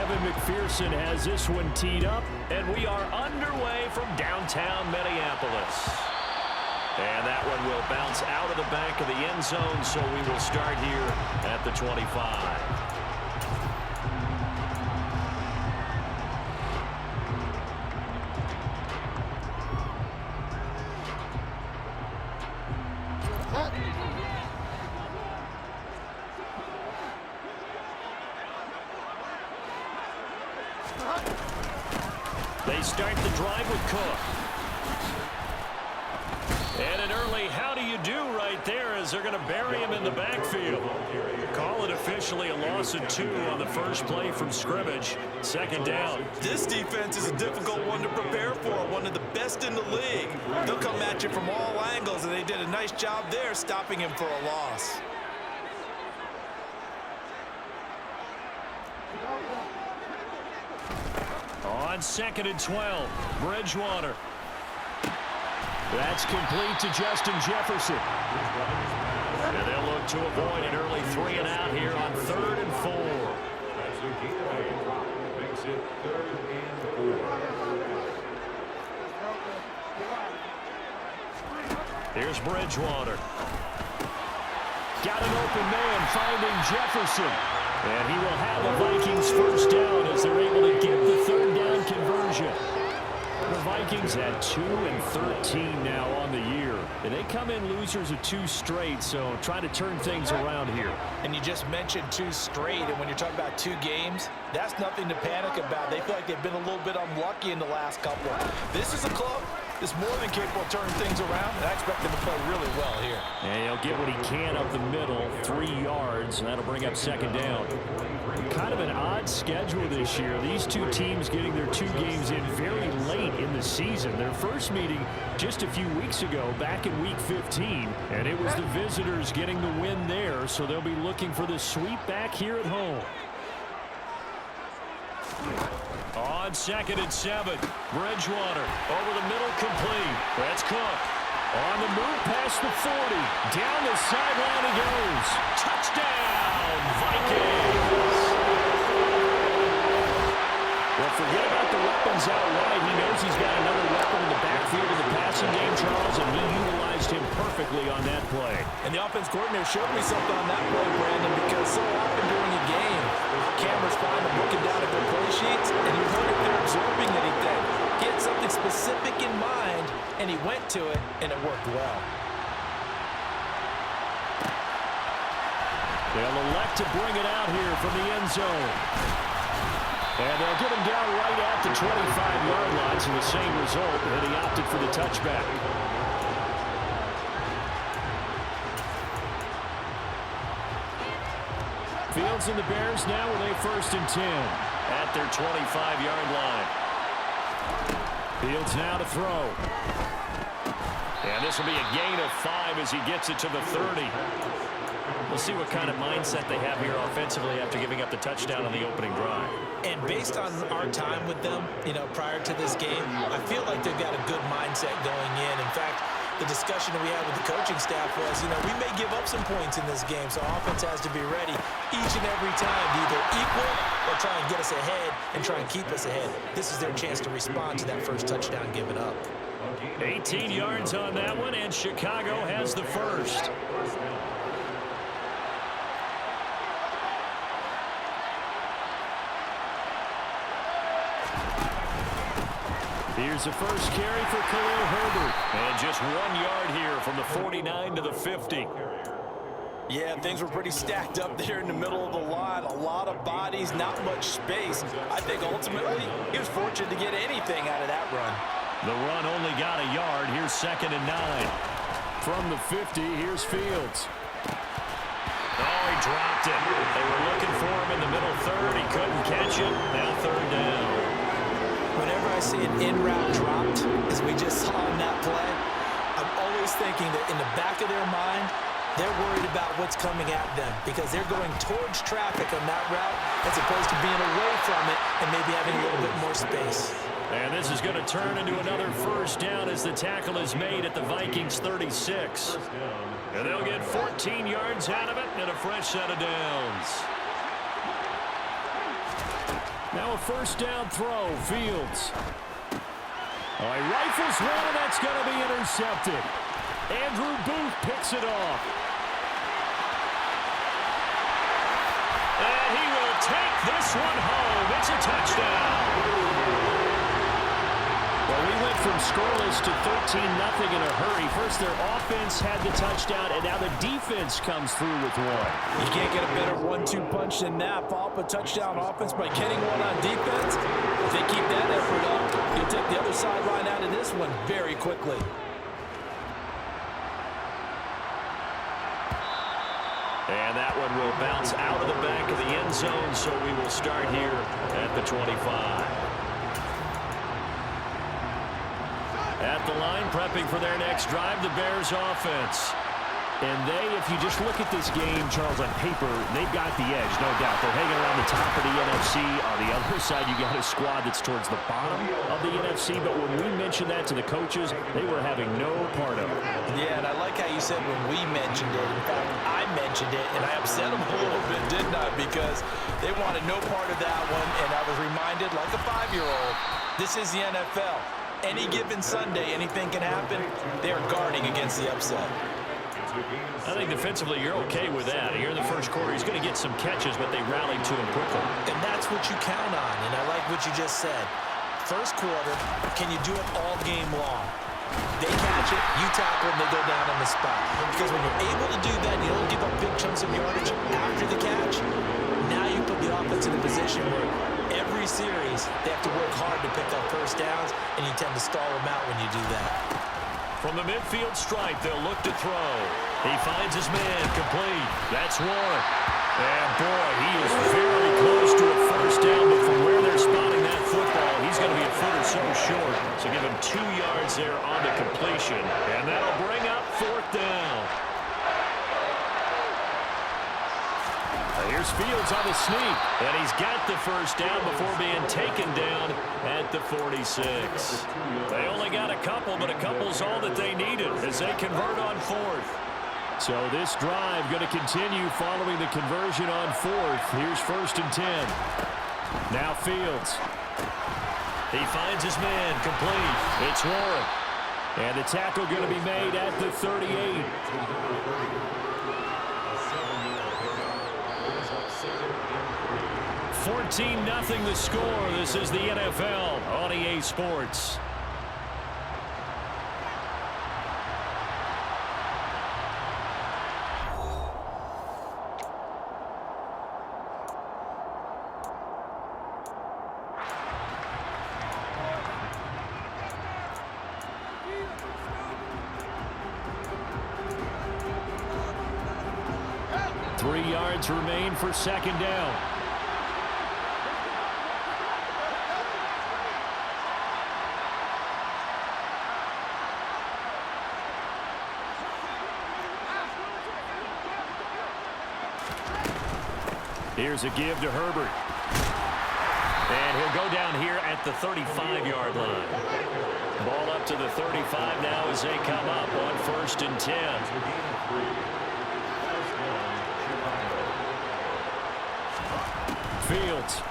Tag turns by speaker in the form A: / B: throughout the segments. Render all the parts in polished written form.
A: Evan McPherson has this one teed up, and we are underway from downtown Minneapolis. And that one will bounce out of the back of the end zone, so we will start here at the 25. They start the drive with Cook. And an early how do you do right there as they're going to bury him in the backfield. Call it officially a loss of 2 on the first play from scrimmage. Second down.
B: This defense is a difficult one to prepare for, one of the best in the league. They'll come at you from all angles, and they did a nice job there stopping him for a loss.
A: On 2nd and 12, Bridgewater. That's complete to Justin Jefferson. And they'll look to avoid an early 3 and out here on 3rd and 4. Makes it 3rd and 4. Here's Bridgewater. Got an open man finding Jefferson. And he will have the Vikings first down as they're able to get the 3rd down conversion. The Vikings at 2 and 13 now on the year. And they come in losers of 2 straight, so trying to turn things around here.
B: And you just mentioned 2 straight, and when you're talking about 2 games, that's nothing to panic about. They feel like they've been a little bit unlucky in the last couple. This is a club that's more than capable of turning things around, and I expect them to play really well here.
A: And he'll get what he can up the middle, 3 yards, and that'll bring up 2nd down. Kind of an odd schedule this year. These 2 teams getting their 2 games in very late in the season. Their first meeting just a few weeks ago, back in Week 15, and it was the visitors getting the win there, so they'll be looking for the sweep back here at home. On 2nd and 7, Bridgewater over the middle, complete. That's Cook. On the move past the 40. Down the sideline he goes. Touchdown, Vikings. Well, forget about the weapons out wide. He knows he's got another weapon in the backfield in the passing game, Charles, and he utilized him perfectly on that play.
B: And the offense coordinator showed me something on that play, Brandon, because so often during a game, cameras find him looking down at their play sheets, and you wonder if they're absorbing anything. He had something specific in mind, and he went to it, and it worked well.
A: They'll elect to bring it out here from the end zone. And they'll get him down right at the 25-yard line, so the same result, and he opted for the touchback. Fields and the Bears now with a 1st and 10 at their 25-yard line. Fields now to throw. And this will be a gain of 5 as he gets it to the 30. We'll see what kind of mindset they have here offensively after giving up the touchdown on the opening drive.
B: And based on our time with them, prior to this game, I feel like they've got a good mindset going in. In fact, the discussion that we had with the coaching staff was, we may give up some points in this game, so offense has to be ready each and every time to either equal or try and get us ahead and try and keep us ahead. This is their chance to respond to that first touchdown given up.
A: 18 yards on that one, and Chicago has the first. Here's the first carry for Khalil Herbert. And just 1 yard here from the 49 to the 50.
B: Yeah, things were pretty stacked up there in the middle of the line. A lot of bodies, not much space. I think ultimately he was fortunate to get anything out of that run.
A: The run only got a yard. Here's 2nd and 9. From the 50, here's Fields. Oh, he dropped it. They were looking for him in the middle 3rd. He couldn't catch it. Now 3rd down.
B: Whenever I see an in-route dropped, as we just saw in that play, I'm always thinking that in the back of their mind, they're worried about what's coming at them because they're going towards traffic on that route as opposed to being away from it and maybe having a little bit more space.
A: And this is going to turn into another first down as the tackle is made at the Vikings 36. And they'll get 14 yards out of it and a fresh set of downs. Now a first down throw. Fields. Oh, he rifles one, and that's going to be intercepted. Andrew Booth picks it off. And he will take this one home. It's a touchdown. Well, we went from scoreless to 13-0 in a hurry. First, their offense had the touchdown, and now the defense comes through with one.
B: You can't get a better 1-2 punch than that. Follow up a touchdown offense by getting one on defense. If they keep that effort up, you'll take the other sideline out of this one very quickly.
A: And that one will bounce out of the back of the end zone, so we will start here at the 25. At the line, prepping for their next drive, the Bears offense. And they, if you just look at this game, Charles, on paper, they've got the edge, no doubt. They're hanging around the top of the NFC. On the other side, you got a squad that's towards the bottom of the NFC. But when we mentioned that to the coaches, they were having no part of it.
B: Yeah, and I like how you said when we mentioned it. In fact, I mentioned it, and I upset them a little bit, didn't I? Because they wanted no part of that one, and I was reminded, like a 5-year-old, this is the NFL. Any given Sunday, anything can happen. They're guarding against the upset.
A: I think defensively you're okay with that. Here in the first quarter, he's going to get some catches, but they rallied to him quickly.
B: And that's what you count on, and I like what you just said. First quarter, can you do it all game long? They catch it, you tackle them, they go down on the spot. Because when you're able to do that, you don't give up big chunks of yardage after the catch. Now you put the offense in a position where every series they have to work hard to pick up first downs, and you tend to stall them out when you do that.
A: From the midfield stripe, they'll look to throw. He finds his man, complete. That's Warren. And boy, he is very close to a first down, but from where they're spotting that football, he's going to be a foot or so short. So give him 2 yards there on the completion, and that'll bring up fourth down. Here's Fields on the sneak, and he's got the first down before being taken down at the 46. They only got a couple, but a couple's all that they needed as they convert on fourth. So this drive going to continue following the conversion on fourth. Here's 1st and 10. Now Fields. He finds his man, complete. It's Warren. And the tackle going to be made at the 38. 14-0 the score. This is the NFL on EA Sports. Three yards remain for second down. Here's a give to Herbert. And he'll go down here at the 35-yard line. Ball up to the 35 now as they come up on 1st and 10. Fields.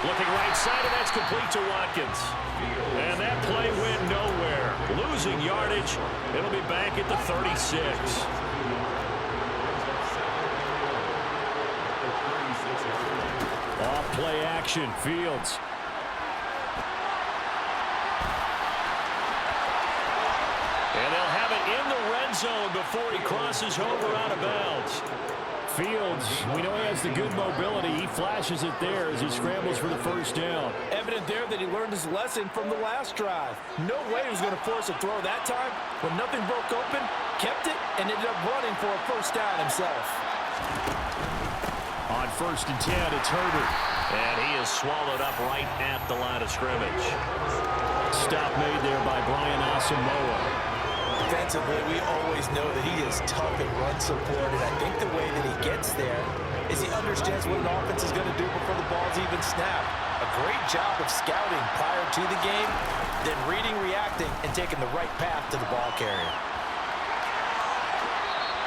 A: Looking right side, and that's complete to Watkins. And that play went nowhere. Losing yardage. It'll be back at the 36. Off play action, Fields. And they'll have it in the red zone before he crosses over out of bounds. Fields, we know he has the good mobility. He flashes it there as he scrambles for the first down.
B: Evident there that he learned his lesson from the last drive. No way he was going to force a throw that time. When nothing broke open, kept it, and ended up running for a first down himself.
A: On 1st and 10, it's Herbert. And he is swallowed up right at the line of scrimmage. Stop made there by Brian Asamoah.
B: Defensively, we always know that he is tough at run support, and I think the way that he gets there is he understands what an offense is going to do before the ball's even snapped. A great job of scouting prior to the game, then reading, reacting, and taking the right path to the ball carrier.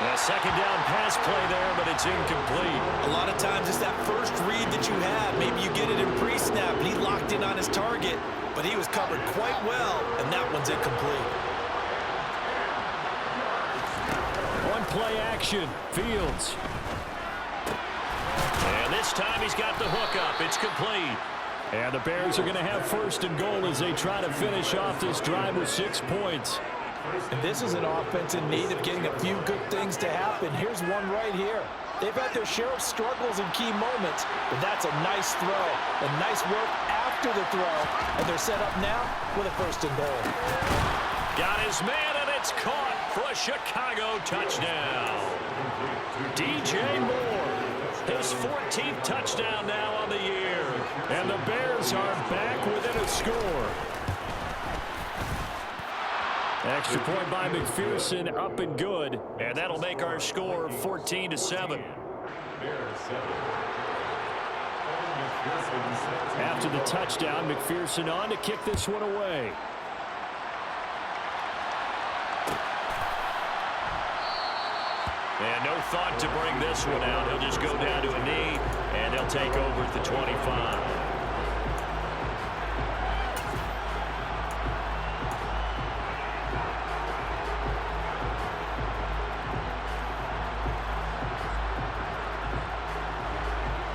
A: A second down pass play there, but it's incomplete.
B: A lot of times it's that first read that you have. Maybe you get it in pre-snap, and he locked in on his target, but he was covered quite well, and that one's incomplete.
A: One play action, Fields. And this time he's got the hook up. It's complete. And the Bears are going to have first and goal as they try to finish off this drive with 6 points.
B: And this is an offense in need of getting a few good things to happen. Here's one right here. They've had their share of struggles in key moments, but that's a nice throw. A nice work after the throw, and they're set up now with a first and goal.
A: Got his man, and it's caught for a Chicago touchdown. DJ Moore, his 14th touchdown now on the year. And the Bears are back within a score. Extra point by McPherson, up and good. And that'll make our score 14-7. After the touchdown, McPherson on to kick this one away. And no thought to bring this one out. He'll just go down to a knee, and they'll take over at the 25.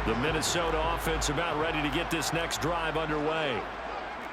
A: The Minnesota offense about ready to get this next drive underway.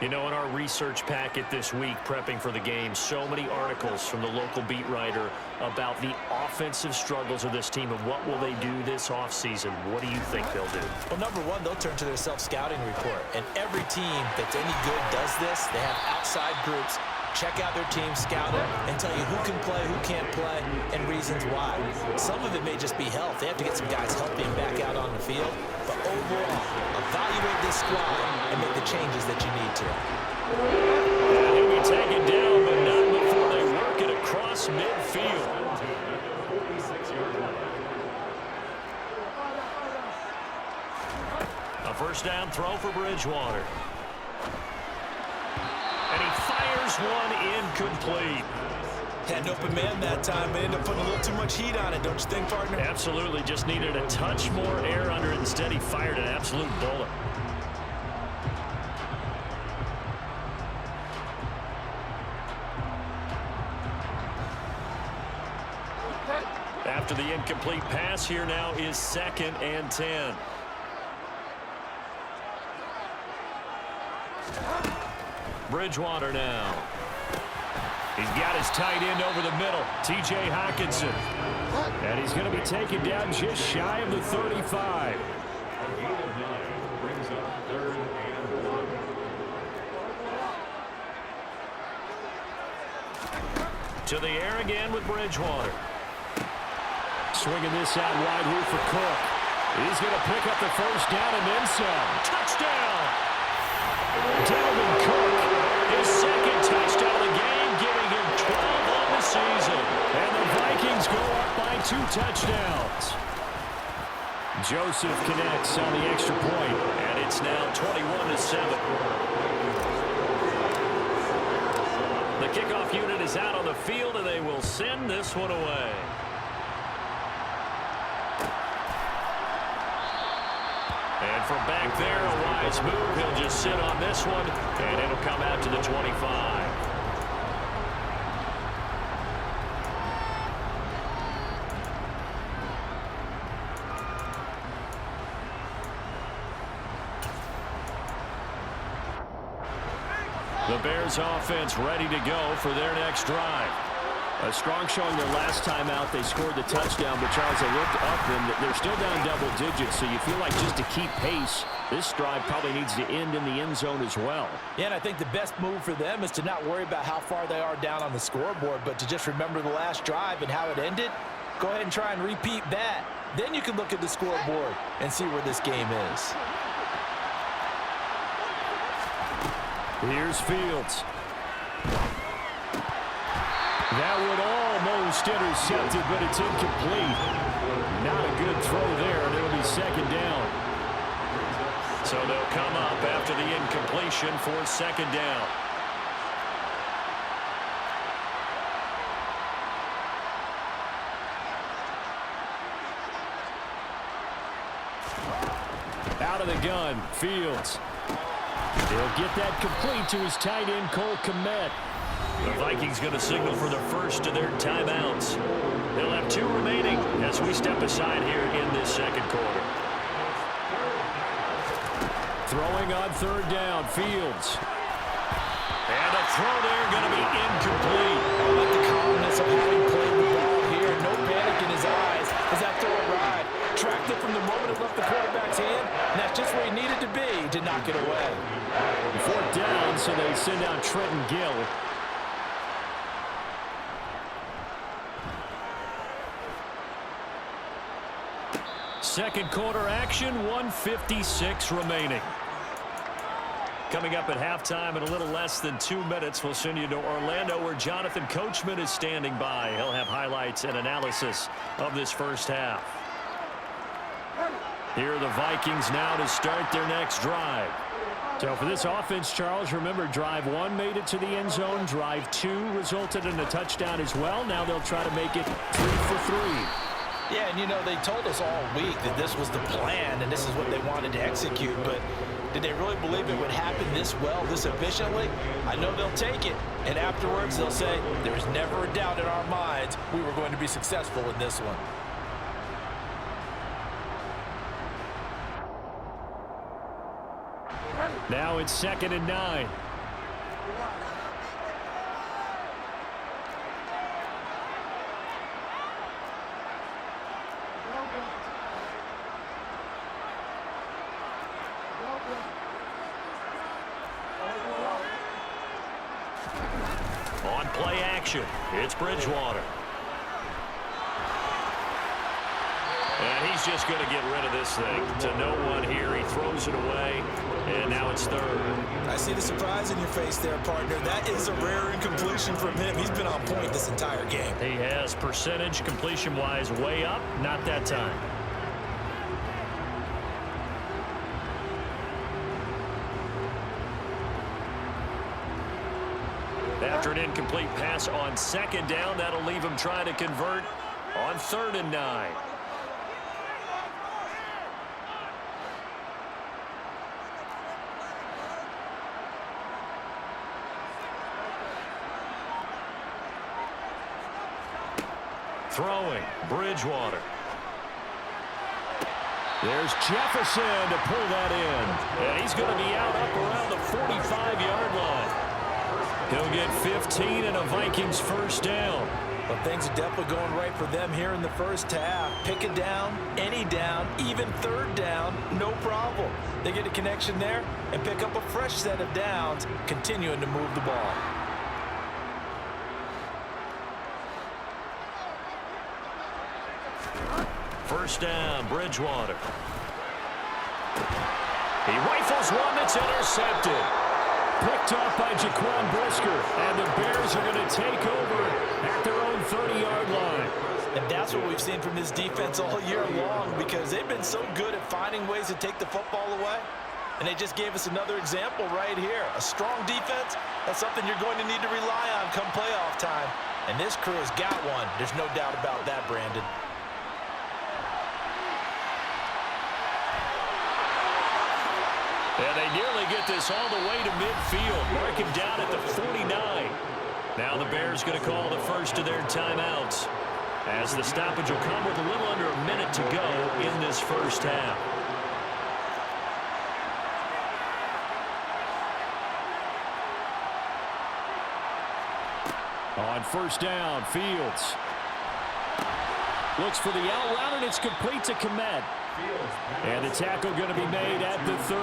A: You know, in our research packet this week, prepping for the game, so many articles from the local beat writer about the offensive struggles of this team and what will they do this offseason. What do you think they'll do?
B: Well, number one, they'll turn to their self-scouting report. And every team that's any good does this. They have outside groups check out their team, scout it, and tell you who can play, who can't play, and reasons why. Some of it may just be health. They have to get some guys healthy and back out on the field. But overall, evaluate this squad and make the changes that you need to.
A: And he'll be taken down, but not before they work it across midfield. A first down throw for Bridgewater. And he fires one incomplete.
B: Had an open man that time, but ended up putting a little too much heat on it, don't you think, partner?
A: Absolutely. Just needed a touch more air under it. Instead, he fired an absolute bullet. After the incomplete pass, here now is 2nd and 10. Bridgewater now. He's got his tight end over the middle, T.J. Hockenson. And he's going to be taken down just shy of the 35. To the air again with Bridgewater. Swinging this out wide here for Cook. He's going to pick up the first down and then some. Touchdown! Dalvin Cook, his 2nd touchdown of the game, giving him 12 on the season. And the Vikings go up by 2 touchdowns. Joseph connects on the extra point, and it's now 21-7. The kickoff unit is out on the field, and they will send this one away. And from back there, a wise move. He'll just sit on this one, and it'll come out to the 25. The Bears offense ready to go for their next drive. A strong showing their last time out. They scored the touchdown, but Charles, they looked up and they're still down double digits, so you feel like just to keep pace, this drive probably needs to end in the end zone as well.
B: Yeah, and I think the best move for them is to not worry about how far they are down on the scoreboard, but to just remember the last drive and how it ended. Go ahead and try and repeat that. Then you can look at the scoreboard and see where this game is.
A: Here's Fields. That would almost intercept it, but it's incomplete. Not a good throw there, and it'll be 2nd down. So they'll come up after the incompletion for 2nd down. Out of the gun, Fields. He'll get that complete to his tight end, Cole Kmet. The Vikings going to signal for the first of their timeouts. They'll have 2 remaining as we step aside here in this second quarter. Throwing on third down, Fields. And a throw there going to be incomplete.
B: I like the calmness of having played the ball here. No panic in his eyes as that throw arrived. Tracked it from the moment it left the quarterback's hand, and that's just where he needed to be to knock it away.
A: 4th down, so they send out Trenton Gill. Second quarter action, 1:56 remaining. Coming up at halftime in a little less than 2 minutes, we'll send you to Orlando where Jonathan Coachman is standing by. He'll have highlights and analysis of this first half. Here are the Vikings now to start their next drive. So for this offense, Charles, remember drive 1 made it to the end zone. Drive 2 resulted in a touchdown as well. Now they'll try to make it 3 for 3.
B: Yeah, and you know, they told us all week that this was the plan and this is what they wanted to execute, but did they really believe it would happen this well, this efficiently? I know they'll take it, and afterwards they'll say, there's never a doubt in our minds we were going to be successful in this one.
A: Now it's 2nd and 9. On play action, it's Bridgewater. And he's just going to get rid of this thing to no one here. He throws it away, and now it's 3rd.
B: I see the surprise in your face there, partner. That is a rare incompletion from him. He's been on point this entire game.
A: He has percentage completion-wise way up, not that time. After an incomplete pass on 2nd down, that'll leave him trying to convert on 3rd and 9. Throwing, Bridgewater. There's Jefferson to pull that in. And he's going to be out up around the 45-yard line. He'll get 15 and a Vikings first down.
B: Well, things are definitely going right for them here in the first half. Pick a down, any down, even 3rd down, no problem. They get a connection there and pick up a fresh set of downs, continuing to move the ball.
A: First down, Bridgewater. He rifles one that's intercepted. Picked off by Jaquan Brisker, and the Bears are going to take over at their own 30-yard line.
B: And that's what we've seen from this defense all year long, because they've been so good at finding ways to take the football away. And they just gave us another example right here. A strong defense, that's something you're going to need to rely on come playoff time. And this crew has got one. There's no doubt about that, Brandon.
A: And they nearly get this all the way to midfield. Mark him down at the 49. Now the Bears going to call the first of their timeouts, as the stoppage will come with a little under a minute to go in this first half. On first down, Fields looks for the out route, and it's complete to Kmet. And the tackle going to be made at the 38.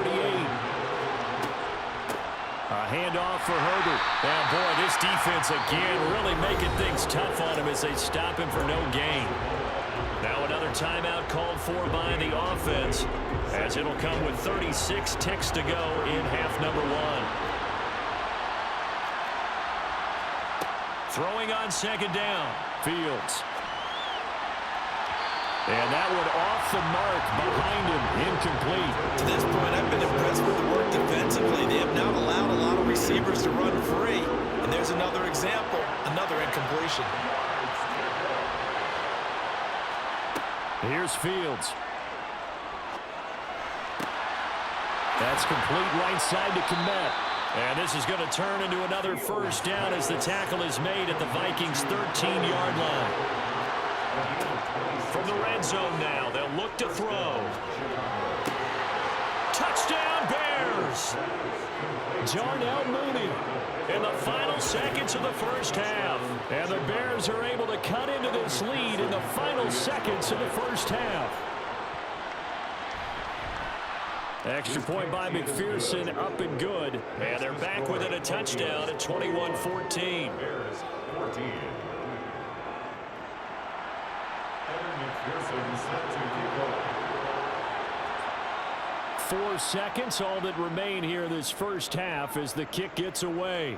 A: A handoff for Herbert. And boy, this defense again really making things tough on him as they stop him for no gain. Now another timeout called for by the offense, as it'll come with 36 ticks to go in half number 1. Throwing on 2nd down, Fields. And that one off the mark behind him, incomplete.
B: To this point, I've been impressed with the work defensively. They have not allowed a lot of receivers to run free. And there's another example, another incompletion.
A: Here's Fields. That's complete right side to Komet. And this is going to turn into another first down as the tackle is made at the Vikings' 13-yard line. From the red zone now, they'll look to throw. Touchdown, Bears! Darnell Mooney in the final seconds of the first half. And the Bears are able to cut into this lead in the final seconds of the first half. Extra point by McPherson, up and good. And they're back within a touchdown at 21-14. 4 seconds, all that remain here this first half as the kick gets away.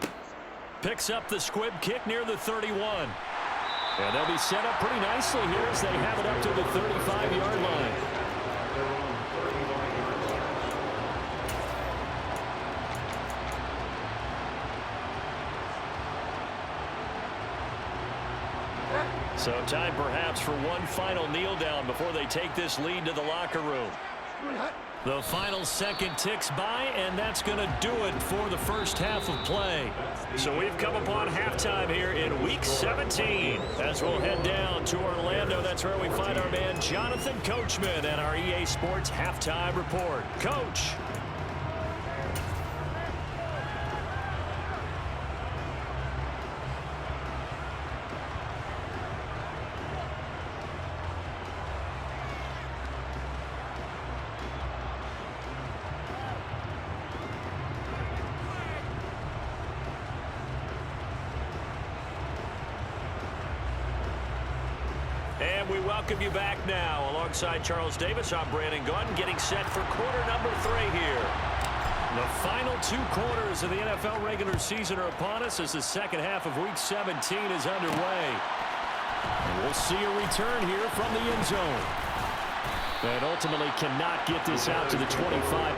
A: Picks up the squib kick near the 31. And they'll be set up pretty nicely here as they have it up to the 35-yard line. So time perhaps for one final kneel down before they take this lead to the locker room. The final second ticks by, and that's going to do it for the first half of play. So we've come upon halftime here in Week 17. As we'll head down to Orlando, that's where we find our man Jonathan Coachman and our EA Sports Halftime Report. Coach. And we welcome you back now. Alongside Charles Davis, I'm Brandon Gaudin, getting set for quarter number 3 here. The final 2 quarters of the NFL regular season are upon us as the second half of Week 17 is underway. And we'll see a return here from the end zone. And ultimately cannot get this out to the 25.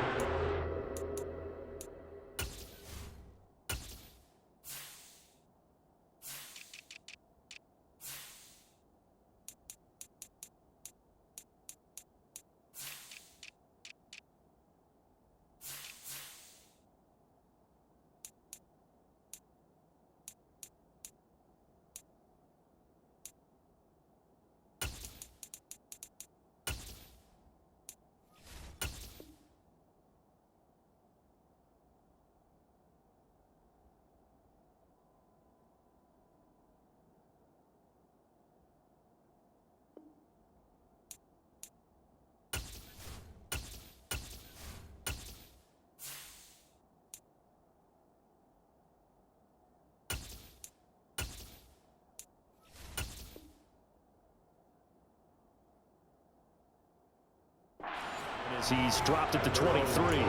A: As he's dropped at the 23.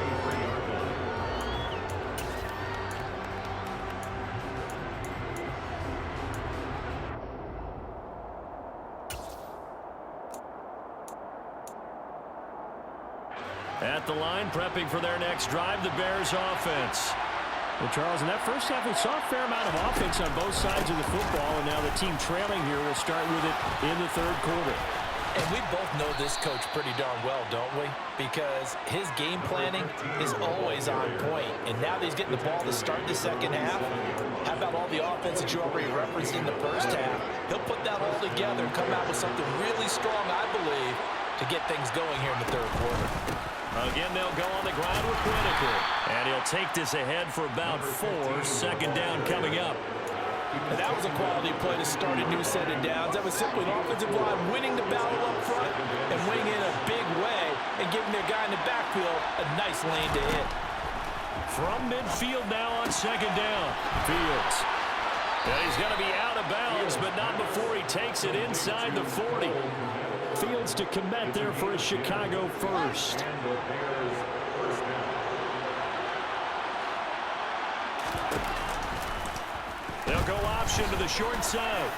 A: At the line, prepping for their next drive, the Bears offense. Well, Charles, in that first half, we saw a fair amount of offense on both sides of the football, and now the team trailing here will start with it in the third quarter.
B: And we both know this coach pretty darn well, don't we? Because his game planning is always on point. And now that he's getting the ball to start the second half, how about all the offense that you already referenced in the first half? He'll put that all together and come out with something really strong, I believe, to get things going here in the third quarter.
A: Again, they'll go on the ground with Whitaker. And he'll take this ahead for about 4. Second down coming up.
B: And that was a quality play to start a new set of downs. That was simply an offensive line winning the battle up front and winning in a big way and giving their guy in the backfield a nice lane to hit.
A: From midfield now on second down. Fields. And he's going to be out of bounds, but not before he takes it inside the 40. Fields to Komet there for a Chicago first. They'll go option to the short side.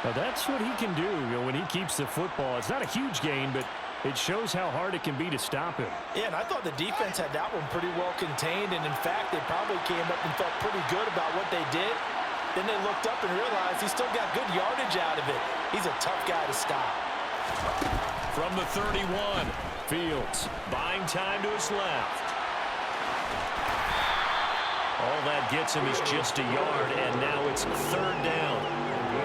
A: Now that's what he can do, when he keeps the football. It's not a huge gain, but it shows how hard it can be to stop him.
B: Yeah, and I thought the defense had that one pretty well contained, and in fact, they probably came up and felt pretty good about what they did. Then they looked up and realized he still got good yardage out of it. He's a tough guy to stop.
A: From the 31, Fields buying time to his left. All that gets him is just a yard, and now it's third down.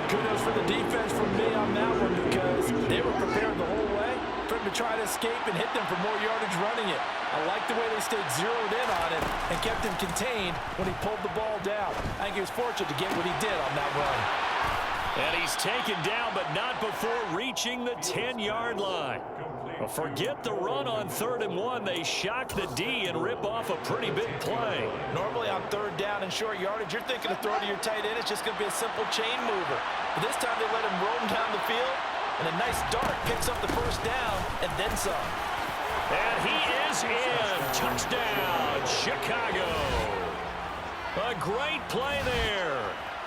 C: Kudos for the defense from me on that one because they were prepared the whole way for him to try to escape and hit them for more yardage running it. I like the way they stayed zeroed in on it and kept him contained when he pulled the ball down. I think he was fortunate to get what he did on that run.
A: And he's taken down, but not before reaching the 10-yard line. Well, forget the run on 3rd and 1. They shock the D and rip off a pretty big play.
C: Normally on 3rd down and short yardage, you're thinking of throwing to your tight end. It's just going to be a simple chain mover. But this time they let him roam down the field, and a nice dart picks up the first down and then some.
A: And he is in. Touchdown, Chicago. A great play there.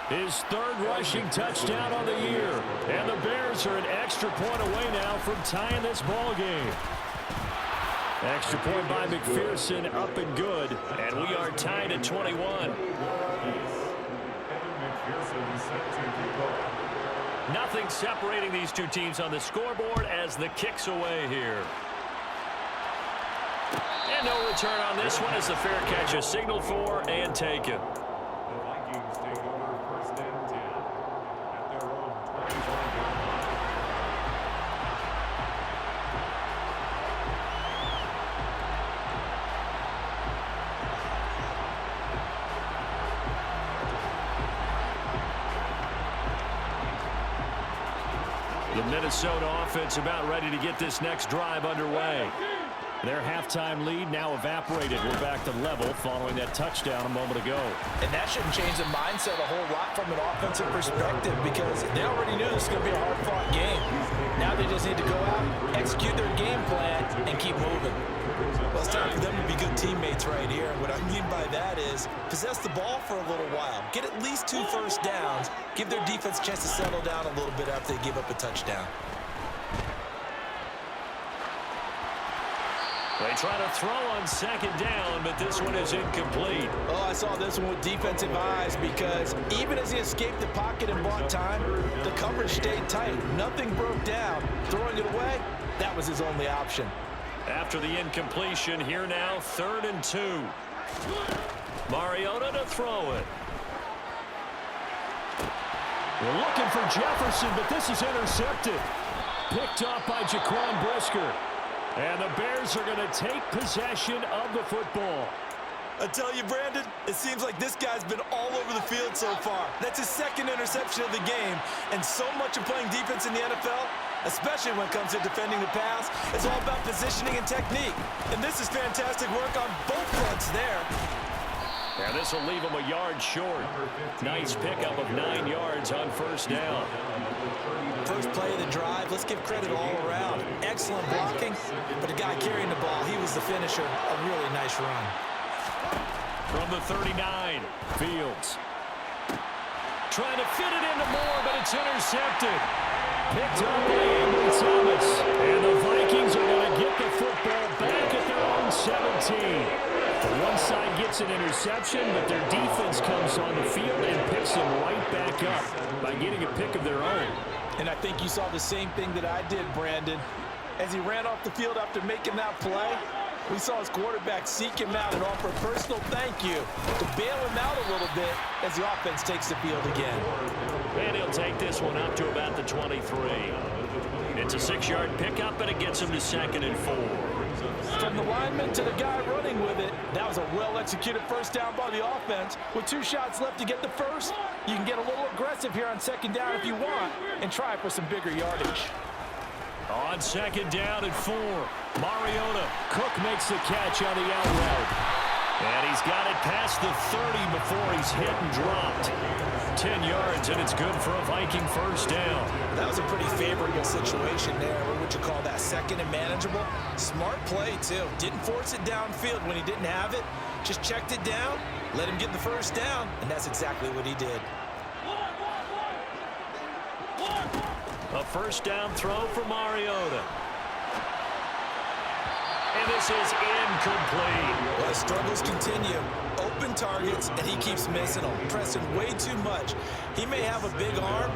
A: His 3rd rushing touchdown on the year. And the Bears are an extra point away now from tying this ball game. Extra point by McPherson, up and good. And we are tied at 21. Nothing separating these two teams on the scoreboard as the kick's away here. And no return on this one as the fair catch is signaled for and taken. The Minnesota offense about ready to get this next drive underway. Their halftime lead now evaporated. We're back to level following that touchdown a moment ago.
C: And that shouldn't change the mindset a whole lot from an offensive perspective because they already knew this was going to be a hard-fought game. Now they just need to go out, execute their game plan, and keep moving.
B: Well, it's time for them to be good teammates right here. What I mean by that is possess the ball for a little while. Get at least 2 first downs. Give their defense a chance to settle down a little bit after they give up a touchdown.
A: They try to throw on 2nd down, but this one is incomplete.
C: Oh, I saw this one with defensive eyes because even as he escaped the pocket and bought time, the coverage stayed tight. Nothing broke down. Throwing it away, that was his only option.
A: After the incompletion, here now, 3rd and 2. Mariota to throw it. We're looking for Jefferson, but this is intercepted. Picked off by Jaquan Brisker. And the Bears are going to take possession of the football.
B: I tell you, Brandon, it seems like this guy's been all over the field so far. That's his 2nd interception of the game. And so much of playing defense in the NFL, especially when it comes to defending the pass, is all about positioning and technique. And this is fantastic work on both fronts there.
A: And this will leave him a yard short. Nice pickup of 9 yards on 1st down.
B: First play of the drive, let's give credit all around. Excellent blocking, but the guy carrying the ball, he was the finisher. A really nice run.
A: From the 39, Fields. Trying to fit it into Moore, but it's intercepted. Picked up by Ambry Thomas. And the Vikings are going to get the football back at their own 17. The one side gets an interception, but their defense comes on the field and picks them right back up by getting a pick of their own.
C: And I think you saw the same thing that I did, Brandon. As he ran off the field after making that play, we saw his quarterback seek him out and offer a personal thank you to bail him out a little bit as the offense takes the field again.
A: And he'll take this one up to about the 23. It's a 6-yard pickup, and it gets him to 2nd and 4.
C: From the lineman to the guy running with it, that was a well-executed first down by the offense. With 2 shots left to get the first, you can get a little aggressive here on 2nd down if you want and try for some bigger yardage.
A: On 2nd down and 4, Mariota. Cook makes the catch on the out route. And he's got it past the 30 before he's hit and dropped. 10 yards, and it's good for a Viking first down.
B: That was a pretty favorable situation there. What would you call that? 2nd and manageable? Smart play, too. Didn't force it downfield when he didn't have it. Just checked it down, let him get the first down, and that's exactly what he did.
A: A first down throw for Mariota. And this is incomplete.
B: Well, struggles continue. Open targets, and he keeps missing them, pressing way too much. He may have a big arm,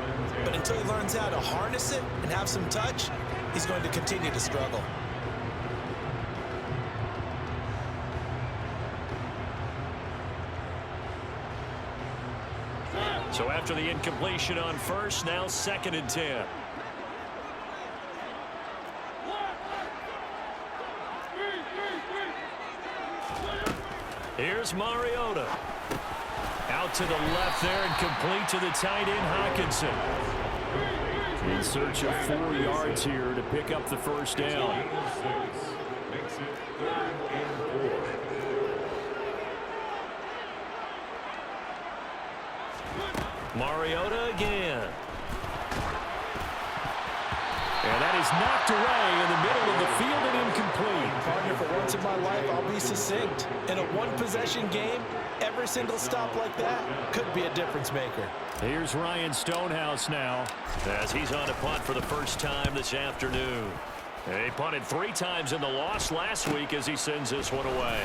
B: but until he learns how to harness it and have some touch, he's going to continue to struggle.
A: So after the incompletion on first, now 2nd and 10. Here's Mariota. Out to the left there and complete to the tight end, Hawkinson. In search of 4 yards here to pick up the first down. Mariota again. And that is knocked away in the middle of the field and incomplete.
B: Partner, for once in my life, I'll be succinct. In a one-possession game, every single stop like that could be a difference maker.
A: Here's Ryan Stonehouse now as he's on a punt for the first time this afternoon. He punted 3 times in the loss last week as he sends this one away.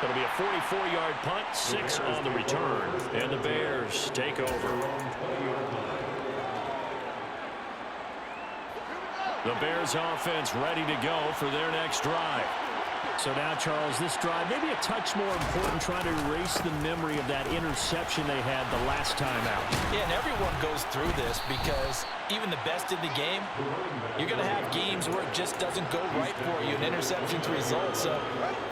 A: It'll be a 44-yard punt, 6 on the return, and the Bears take over. The Bears offense ready to go for their next drive. So now, Charles, this drive maybe a touch more important, trying to erase the memory of that interception they had the last time out.
B: Yeah, and everyone goes through this because even the best in the game, you're going to have games where it just doesn't go right for you, and interceptions result. So,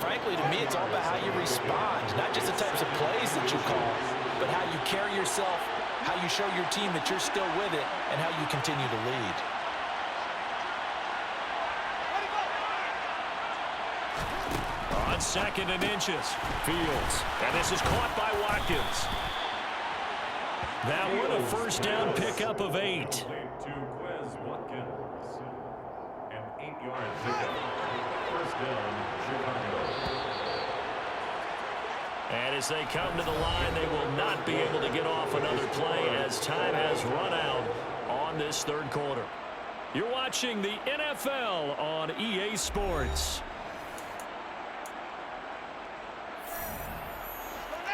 B: frankly, to me, it's all about how you respond, not just the types of plays that you call, but how you carry yourself, how you show your team that you're still with it, and how you continue to lead.
A: On 2nd and inches, Fields. And this is caught by Watkins. That one a first down pickup of 8.
D: To Quez Watkins. An 8-yard pickup. First down, Chicago.
A: And as they come to the line, they will not be able to get off another play as time has run out on this 3rd quarter. You're watching the NFL on EA Sports.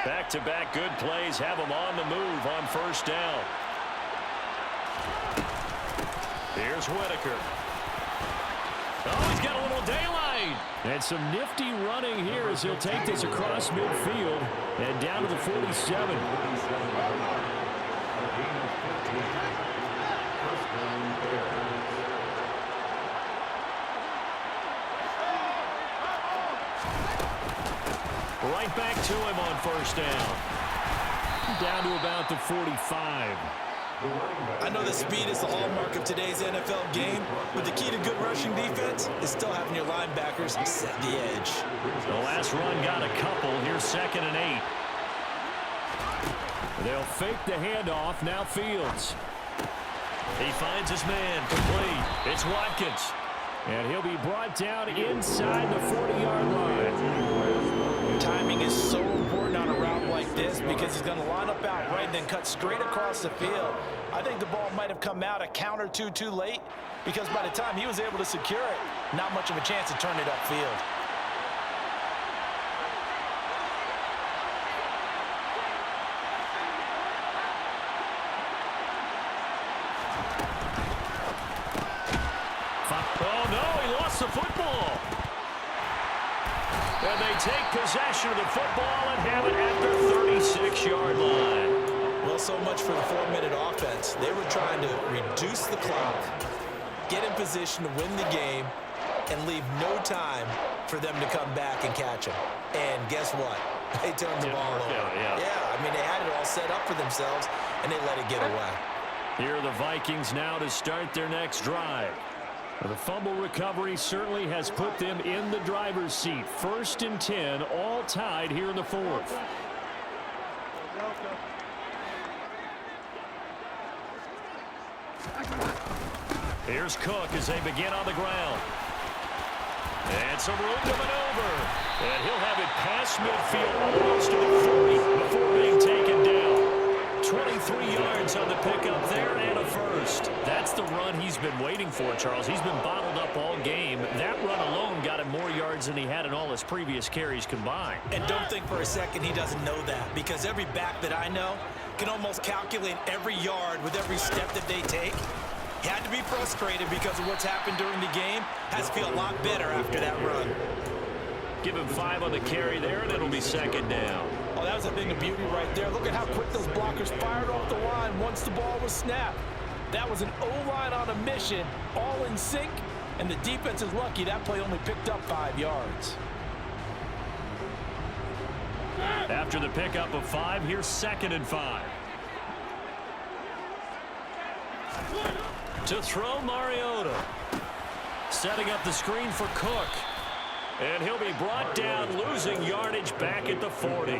A: Back-to-back good plays have them on the move on first down. Here's Whitaker. Oh, he's got a little daylight. And some nifty running here as he'll take this across midfield and down to the 47. Right back to him on first down. Down to about the 45.
B: I know that speed is the hallmark of today's NFL game, but the key to good rushing defense is still having your linebackers set the edge.
A: The last run got a couple. Here's 2nd and 8. They'll fake the handoff. Now Fields. He finds his man complete. It's Watkins. And he'll be brought down inside the 40-yard line.
B: Timing is so important on a route like this because he's going to line up out right and then cut straight across the field. I think the ball might have come out a count or two too late because by the time he was able to secure it, not much of a chance to turn it upfield.
A: Oh, no, he lost the football. And they take possession of the football and have it at the 36-yard line.
B: Well, so much for the 4-minute offense. They were trying to reduce the clock, get in position to win the game, and leave no time for them to come back and catch him. And guess what? They turned the ball over. Yeah, I mean, they had it all set up for themselves, and they let it get away.
A: Here are the Vikings now to start their next drive. The fumble recovery certainly has put them in the driver's seat. 1st and 10, all tied here in the 4th. Here's Cook as they begin on the ground. And some room to maneuver. And he'll have it past midfield almost to the 40 before being taken down. 23 yards on the pickup there and a first. That's the run he's been waiting for, Charles. He's been bottled up all game. That run alone got him more yards than he had in all his previous carries combined.
B: And don't think for a second he doesn't know that, because every back that I know can almost calculate every yard with every step that they take. He had to be frustrated because of what's happened during the game. Has to feel a lot better after that run.
A: Give him 5 on the carry there, and it'll be second down.
C: Oh, that was a thing of beauty right there. Look at how quick those blockers fired off the line once the ball was snapped. That was an O-line on a mission, all in sync, and the defense is lucky that play only picked up 5 yards.
A: After the pickup of 5, here's 2nd and 5. To throw, Mariota. Setting up the screen for Cook. And he'll be brought down, losing yardage back at the 40.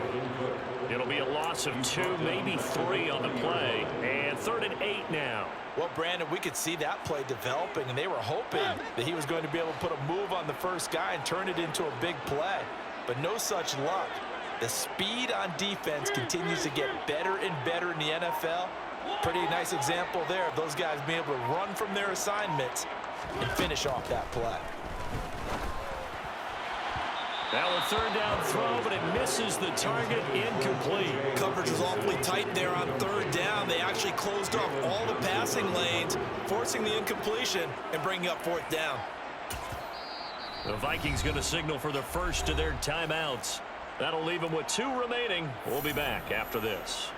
A: It'll be a loss of 2, maybe 3 on the play. And 3rd and 8 now.
C: Well, Brandon, we could see that play developing, and they were hoping that he was going to be able to put a move on the first guy and turn it into a big play. But no such luck. The speed on defense continues to get better and better in the NFL. Pretty nice example there of those guys being able to run from their assignments and finish off that play.
A: Now a 3rd down throw, but it misses the target, incomplete.
B: Coverage was awfully tight there on 3rd down. They actually closed off all the passing lanes, forcing the incompletion and bringing up 4th down.
A: The Vikings going to signal for the first of their timeouts. That'll leave them with 2 remaining. We'll be back after this.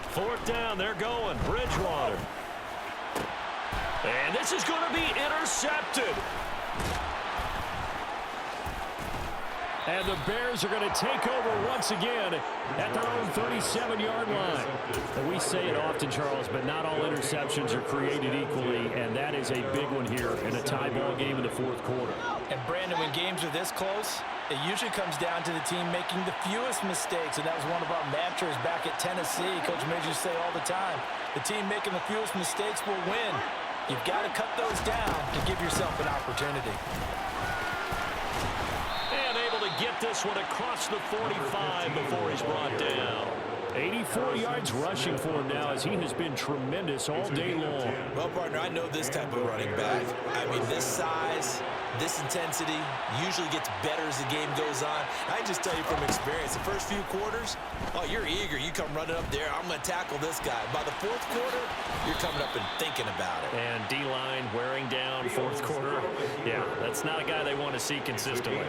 A: Fourth down, they're going. Bridgewater. And this is going to be intercepted. And the Bears are going to take over once again at their own 37-yard line. And we say it often, Charles, but not all interceptions are created equally, and that is a big one here in a tie ball game in the 4th quarter.
C: And, Brandon, when games are this close, it usually comes down to the team making the fewest mistakes, and that was one of our mantras back at Tennessee. Coach Major used to say all the time, the team making the fewest mistakes will win. You've got to cut those down to give yourself an opportunity.
A: And able to get this one across the 45 before he's brought down. 84 yards rushing for him now as he has been tremendous all day long.
B: Well, partner, I know this type of running back. I mean, this size, this intensity usually gets better as the game goes on. I just tell you from experience, the first few quarters, oh, you're eager. You come running up there. I'm going to tackle this guy. By the 4th quarter, you're coming up and thinking about it.
A: And D-line wearing down 4th quarter. Yeah, that's not a guy they want to see consistently.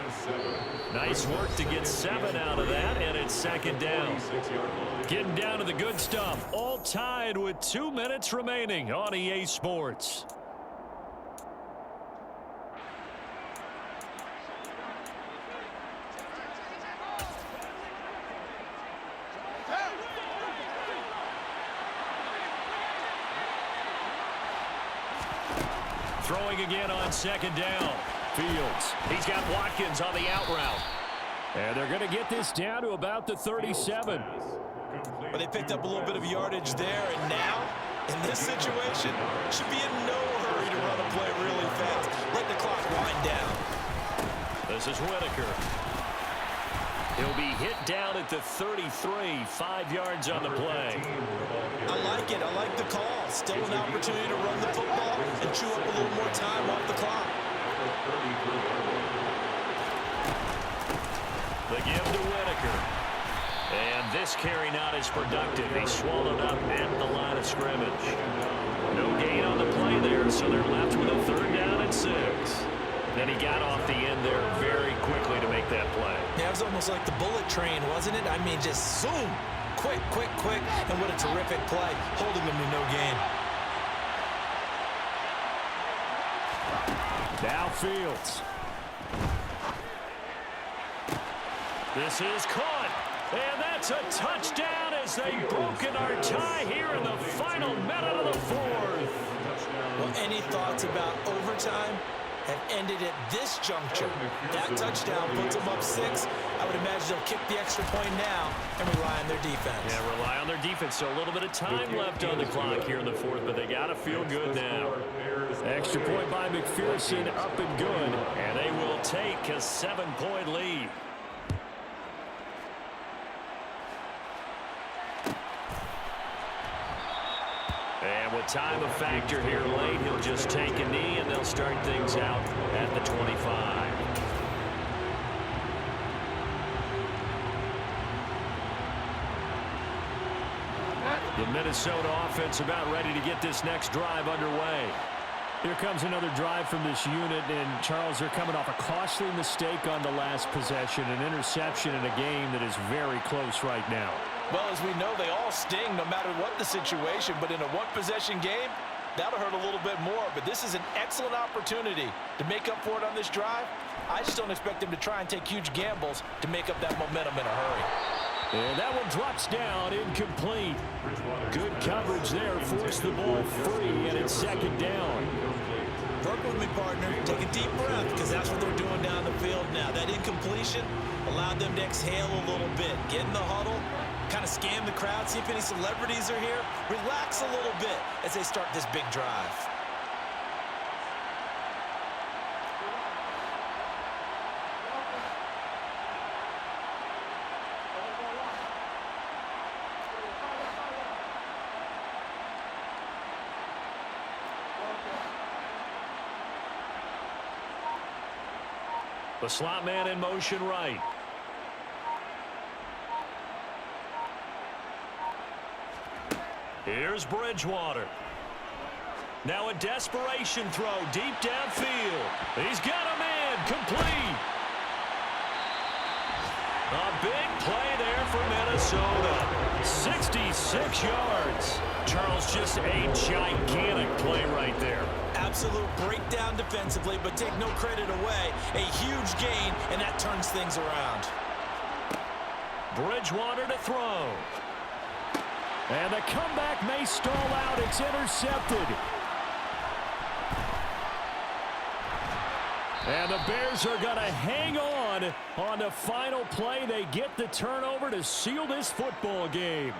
A: Nice work to get 7 out of that, and it's 2nd down. Getting down to the good stuff. All tied with 2 minutes remaining on EA Sports. Throwing again on 2nd down. Fields. He's got Watkins on the out route. And they're going to get this down to about the 37.
B: But they picked up a little bit of yardage there, and now, in this situation, should be in no hurry to run a play really fast. Let the clock wind down.
A: This is Whitaker. He'll be hit down at the 33, 5 yards on the play.
B: I like it. I like the call. Still an opportunity to run the football and chew up a little more time off the clock.
A: The give to Whitaker. And this carry not as productive. He swallowed up at the line of scrimmage. No gain on the play there, so they're left with a 3rd down and 6. Then he got off the end there very quickly to make that play.
B: Yeah, it was almost like the bullet train, wasn't it? I mean, just zoom. Quick, quick, quick. And what a terrific play, holding them to no gain.
A: Now Fields. This is caught. And that's a touchdown as they've broken our tie here in the final minute of the 4th.
B: Well, any thoughts about overtime? have ended at this juncture. That touchdown puts them up 6. I would imagine they'll kick the extra point now and rely on their defense.
A: Yeah, rely on their defense. So a little bit of time left on the clock here in the fourth, but they got to feel good now. Extra point by McPherson, up and good, and they will take a 7-point lead. And with time a factor here late, he'll just take a knee, and they'll start things out at the 25. The Minnesota offense about ready to get this next drive underway. Here comes another drive from this unit, and Charles, they're coming off a costly mistake on the last possession, an interception in a game that is very close right now.
B: Well, as we know, they all sting no matter what the situation, but in a one-possession game, that'll hurt a little bit more. But this is an excellent opportunity to make up for it on this drive. I just don't expect them to try and take huge gambles to make up that momentum in a hurry.
A: And that one drops down, incomplete. Good coverage there, forced the ball free, and it's second down.
B: Work with me, partner. Take a deep breath, because that's what they're doing down the field now. That incompletion allowed them to exhale a little bit. Get in the huddle, kind of scan the crowd, see if any celebrities are here. Relax a little bit as they start this big drive.
A: The slot man in motion right. Here's Bridgewater. Now a desperation throw deep downfield. He's got a man complete. A big play there for Minnesota. 66 yards. Charles, just a gigantic play right there.
B: Absolute breakdown defensively, but take no credit away. A huge gain, and that turns things around.
A: Bridgewater to throw. And the comeback may stall out. It's intercepted. And the Bears are going to hang on the final play. They get the turnover to seal this football game.